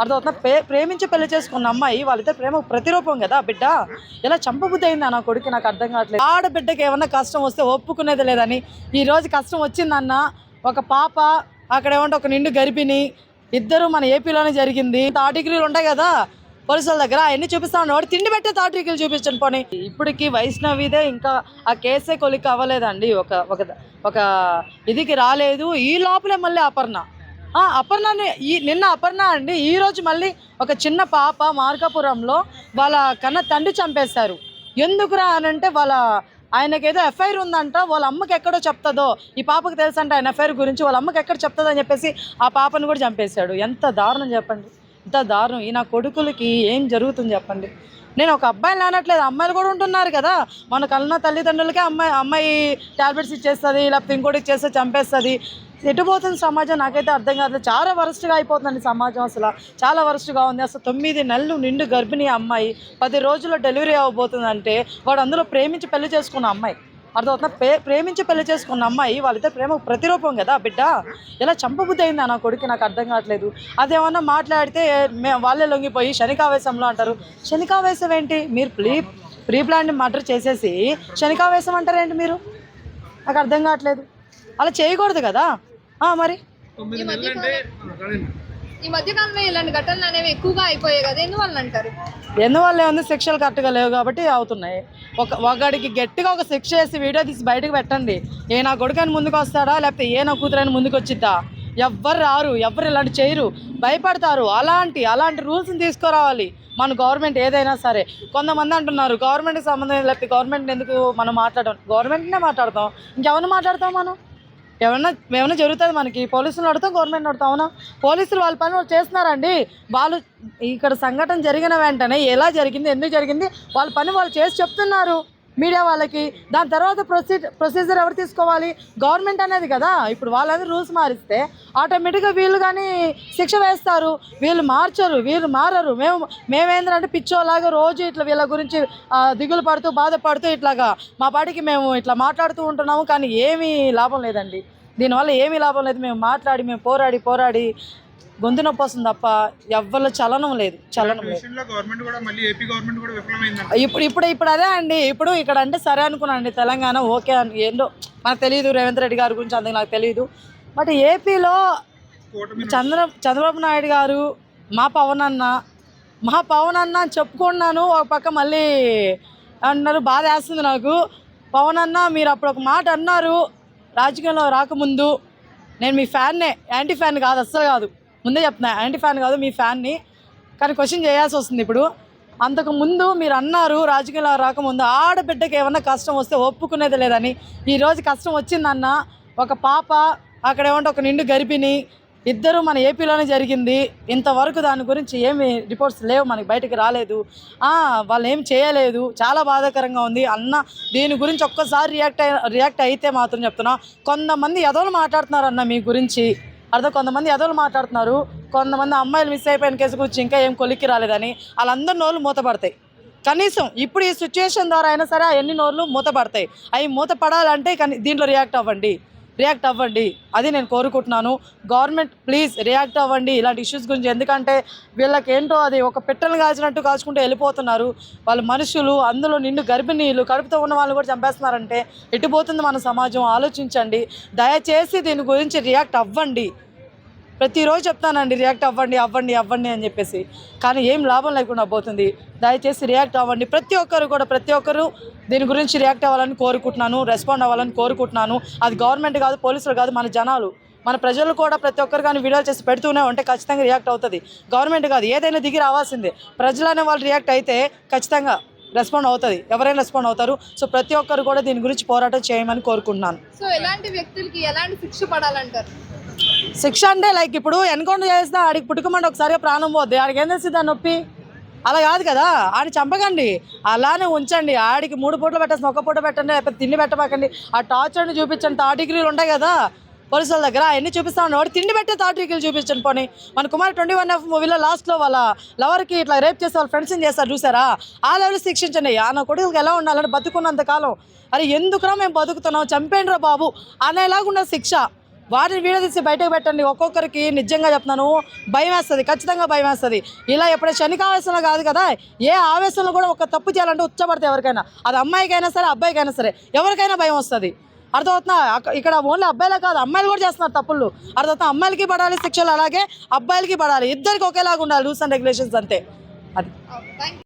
అర్థమవుతుందా? ప్రేమించి పెళ్లి చేసుకున్న అమ్మాయి వాళ్ళిద్దరు ప్రేమ ప్రతిరూపం కదా బిడ్డ. ఇలా చంపబుద్ధి అయింది నా కొడుకు, నాకు అర్థం కావట్లేదు. ఆడబిడ్డకి ఏమన్నా కష్టం వస్తే ఒప్పుకునేది లేదని ఈ రోజు కష్టం వచ్చిందన్న ఒక పాప అక్కడ ఏమంటే ఒక నిండు గర్భిణి ఇద్దరు మన ఏపీలోనే జరిగింది. థర్డ్ డిగ్రీలు ఉంటాయి కదా పోలీసుల దగ్గర, అవన్నీ చూపిస్తా ఉన్నాడు. తిండి పెట్టే థర్డ్ డిగ్రీలు చూపించండి పోనీ. ఇప్పటికి వైష్ణవిదే ఇంకా ఆ కేసే కొలిక్ అవ్వలేదండి, ఒక ఒక ఒక ఇదికి రాలేదు. ఈ లోపలే మళ్ళీ అపర్ణని నిన్న అపర్ణ అండి, ఈరోజు మళ్ళీ ఒక చిన్న పాప మార్కాపురంలో వాళ్ళ కన్న తండ్రి చంపేశారు. ఎందుకురా అని అంటే ఆయనకేదో ఎఫ్ఐఆర్ ఉందంట, వాళ్ళ అమ్మకి ఎక్కడో చెప్తుందో, ఈ పాపకు తెలుసంట ఆయన ఎఫ్ఐఆర్ గురించి, వాళ్ళ అమ్మకి ఎక్కడ చెప్తుందో అని చెప్పేసి ఆ పాపను కూడా చంపేశాడు. ఎంత దారుణం చెప్పండి, ఇంత దారుణం. ఈ నా కొడుకులకి ఏం జరుగుతుంది చెప్పండి. నేను ఒక అబ్బాయిని అనట్లేదు, అమ్మాయిలు కూడా ఉంటున్నారు కదా. మన కన్న తల్లిదండ్రులకే అమ్మాయి టాబ్లెట్స్ ఇచ్చేస్తుంది, లేకపోతే ఇంకోటి ఇచ్చేస్తే చంపేస్తుంది. ఎటుపోతుంది సమాజం నాకైతే అర్థం కావట్లేదు. చాలా వరస్ట్గా అయిపోతుందండి సమాజం, అసలు చాలా వరస్ట్గా ఉంది. అసలు 9 నెలలు నిండు గర్భిణీ అమ్మాయి 10 రోజుల్లో డెలివరీ అవ్వబోతుందంటే వాడు అందులో ప్రేమించి పెళ్లి చేసుకున్న అమ్మాయి, అర్థమవుతుందా? ప్రేమించి పెళ్లి చేసుకున్న అమ్మాయి వాళ్ళిద్దరు ప్రేమ ప్రతిరూపం కదా బిడ్డ. ఇలా చంపబుద్ధి అయింది నా కొడుకు, నాకు అర్థం కావట్లేదు. అదేమన్నా మాట్లాడితే వాళ్ళే లొంగిపోయి శనికావేశంలో అంటారు. శనికావేశం ఏంటి? మీరు ప్రీ ప్లాన్ మర్డర్ చేసేసి శనికావేశం అంటారేంటి మీరు? నాకు అర్థం కావట్లేదు. అలా చేయకూడదు కదా మరి. ఈ మధ్యకాలంలో ఇలాంటి ఘటనలు అనేవి ఎక్కువగా అయిపోయాయి కదా, ఎందువల్ల అంటారు? ఎందువల్ల ఏముంది, శిక్షలు కరెక్ట్గా లేవు కాబట్టి అవుతున్నాయి. ఒకడికి గట్టిగా ఒక శిక్ష వేసి వీడియో తీసి బయటకు పెట్టండి. ఏ నా కొడుకని ముందుకు వస్తాడా, లేకపోతే ఏ నా కూతురని ముందుకు వచ్చిద్దా? ఎవ్వరు రారు, ఎవరు ఇలాంటి చేయరు, భయపడతారు. అలాంటి రూల్స్ని తీసుకురావాలి మన గవర్నమెంట్ ఏదైనా సరే. కొంతమంది అంటున్నారు గవర్నమెంట్కి సంబంధం లేకపోతే గవర్నమెంట్ ఎందుకు మనం మాట్లాడడం, గవర్నమెంట్నే మాట్లాడతాం, ఇంకెవరిని మాట్లాడతాం మనం? ఏమైనా జరుగుతుంది మనకి, పోలీసులు అడుగుతాం, గవర్నమెంట్ అడుగుతాం. అవునా? పోలీసులు వాళ్ళ పని వాళ్ళు చేస్తున్నారండి. వాళ్ళు ఇక్కడ సంఘటన జరిగిన వెంటనే ఎలా జరిగింది, ఎందుకు జరిగింది, వాళ్ళ పని వాళ్ళు చేసి చెప్తున్నారు మీడియా వాళ్ళకి. దాని తర్వాత ప్రొసీజర్ ఎవరు తీసుకోవాలి? గవర్నమెంట్ అనేది కదా. ఇప్పుడు వాళ్ళని రూల్స్ మారిస్తే ఆటోమేటిక్గా వీళ్ళు కానీ శిక్ష వేస్తారు. వీళ్ళు మార్చరు, వీళ్ళు మారరు. మేమేందంటే పిచ్చోలాగా రోజు ఇట్లా వీళ్ళ గురించి దిగులు పడుతూ బాధపడుతూ ఇట్లాగా మా పాటికి మేము ఇట్లా మాట్లాడుతూ ఉంటున్నాము. కానీ ఏమీ లాభం లేదండి, దీనివల్ల ఏమీ లాభం లేదు. మేము పోరాడి గొంతు నొప్పి వస్తుంది తప్ప ఎవ్వరు చలనం లేదు. ఇప్పుడు అదే అండి. ఇప్పుడు ఇక్కడ అంటే సరే అనుకున్నానండి, తెలంగాణ ఓకే అని ఏందో మనకు తెలియదు, రేవంత్ రెడ్డి గారి గురించి అందుకు నాకు తెలియదు. బట్ ఏపీలో చంద్రబాబు నాయుడు గారు మా పవన్ అన్న అని చెప్పుకున్నాను. ఒక పక్క మళ్ళీ అన్నారు, బాధ వేస్తుంది నాకు. పవన్ అన్న మీరు అప్పుడు ఒక మాట అన్నారు రాజకీయంలో రాకముందు, నేను మీ ఫ్యాన్నే, యాంటీ ఫ్యాన్ కాదు, అస్సలు కాదు, ముందే చెప్తున్నా, యాంటీ ఫ్యాన్ కాదు, మీ ఫ్యాన్ని. కానీ క్వశ్చన్ చేయాల్సి వస్తుంది ఇప్పుడు. అంతకుముందు మీరు అన్నారు రాజకీయాల్లో రాకముందు ఆడబిడ్డకి ఏమన్నా కష్టం వస్తే ఒప్పుకునేది లేదని. ఈరోజు కష్టం వచ్చిందన్న ఒక పాప అక్కడ ఏమంటే ఒక నిండు గర్భిణి ఇద్దరు మన ఏపీలోనే జరిగింది. ఇంతవరకు దాని గురించి ఏమి రిపోర్ట్స్ లేవు, మనకి బయటకు రాలేదు. వాళ్ళు ఏం చేయలేదు. చాలా బాధాకరంగా ఉంది అన్న. దీని గురించి ఒక్కసారి రియాక్ట్ అయితే మాత్రం చెప్తున్నా, కొంతమంది ఎదవలు మాట్లాడుతున్నారన్న మీ గురించి. కొంతమంది ఎదవలు మాట్లాడుతున్నారు. కొంతమంది అమ్మాయిలు మిస్ అయిపోయిన కేసు గురించి ఇంకా ఏం కొలిక్కి రాలేదని వాళ్ళందరి నోళ్ళు మూతపడతాయి. కనీసం ఇప్పుడు ఈ సిచ్యువేషన్ ద్వారా అయినా సరే ఎన్ని నోళ్ళు మూతపడతాయి. అవి మూతపడాలంటే దీంట్లో రియాక్ట్ అవ్వండి, అది నేను కోరుకుంటున్నాను. గవర్నమెంట్ ప్లీజ్ రియాక్ట్ అవ్వండి ఇలాంటి ఇష్యూస్ గురించి. ఎందుకంటే వీళ్ళకి ఏంటో అది ఒక పిట్టలు కాల్చినట్టు కాల్చుకుంటూ వెళ్ళిపోతున్నారు. వాళ్ళ మనుషులు, అందులో నిండు గర్భిణీలు, కడుపుతో ఉన్న వాళ్ళని కూడా చంపేస్తున్నారంటే ఎటుపోతుంది మన సమాజం? ఆలోచించండి దయచేసి, దీని గురించి రియాక్ట్ అవ్వండి. ప్రతిరోజు చెప్తానండి రియాక్ట్ అవ్వండి అని చెప్పేసి, కానీ ఏం లాభం లేకుండా పోతుంది. దయచేసి రియాక్ట్ అవ్వండి. ప్రతి ఒక్కరు దీని గురించి రియాక్ట్ అవ్వాలని కోరుకుంటున్నాను, రెస్పాండ్ అవ్వాలని కోరుకుంటున్నాను. అది గవర్నమెంట్ కాదు, పోలీసులు కాదు, మన జనాలు, మన ప్రజలు కూడా ప్రతి ఒక్కరు కానీ వీడియోలు చేసి పెడుతూనే ఉంటే ఖచ్చితంగా రియాక్ట్ అవుతుంది. గవర్నమెంట్ కాదు, ఏదైనా దిగి రావాల్సిందే. ప్రజలనే వాళ్ళు రియాక్ట్ అయితే ఖచ్చితంగా రెస్పాండ్ అవుతుంది, ఎవరైనా రెస్పాండ్ అవుతారు. సో ప్రతి ఒక్కరు కూడా దీని గురించి పోరాటం చేయమని కోరుకుంటున్నాను. సో ఎలాంటి వ్యక్తులకి ఎలాంటి శిక్ష పడాలంటారు? శిక్ష అంటే లైక్ ఇప్పుడు ఎన్కౌంటర్ చేస్తే ఆడికి పుట్టుకమంటే ఒకసారిగా ప్రాణం పోద్ది, ఆడికి ఏం తెలిసింది దాని నొప్పి? అలా కాదు కదా, ఆడి చంపకండి, అలానే ఉంచండి. ఆడికి 3 పూటలు పెట్టేసి 1 పూట పెట్టండి, లేకపోతే తిండి పెట్టబాకండి. ఆ టార్చర్ని చూపించండి. థర్డ్ డిగ్రీలు ఉంటాయి కదా పోలీసుల దగ్గర, అవన్నీ చూపిస్తా ఉన్నాడు. వాడు తిండి పెట్టే థర్డ్ డిగ్రీలు చూపించండి పోనీ. మన కుమార్ 21F మూవీలో లాస్ట్లో వాళ్ళ లవర్కి ఇట్లా రేప్ చేస్తే వాళ్ళ ఫ్రెండ్స్ని చేస్తారు చూసారా, ఆ లెవెల్ శిక్షించండి. నా కొడుకులకి ఎలా ఉండాలంటే బతుకున్నంతకాలం, అరే ఎందుకురా మేము బతుకుతున్నాం, చంపేండ్రా బాబు అనేలాగుండే శిక్ష. వాటిని వీడియో తీసి బయటకు పెట్టండి. ఒక్కొక్కరికి నిజంగా చెప్తున్నాను భయం వేస్తుంది, ఖచ్చితంగా భయం వేస్తుంది. ఇలా ఎప్పుడైనా క్షణికావేశంలో కాదు కదా, ఏ ఆవేశంలో కూడా ఒక తప్పు చేయాలంటే ఉచ్చబడతాయి ఎవరికైనా, అది అమ్మాయికైనా సరే అబ్బాయికైనా సరే, ఎవరికైనా భయం వస్తుంది. అర్థమవుతున్నా? ఇక్కడ ఓన్లీ అబ్బాయిలే కాదు అమ్మాయిలు కూడా చేస్తున్నారు తప్పులు. అర్థమవుతున్నా? అమ్మాయిలకి పడాలి శిక్షలు, అలాగే అబ్బాయిలకి పడాలి, ఇద్దరికి ఒకేలాగా ఉండాలి రూల్స్ అండ్ రెగ్యులేషన్స్ అంతే. అది థ్యాంక్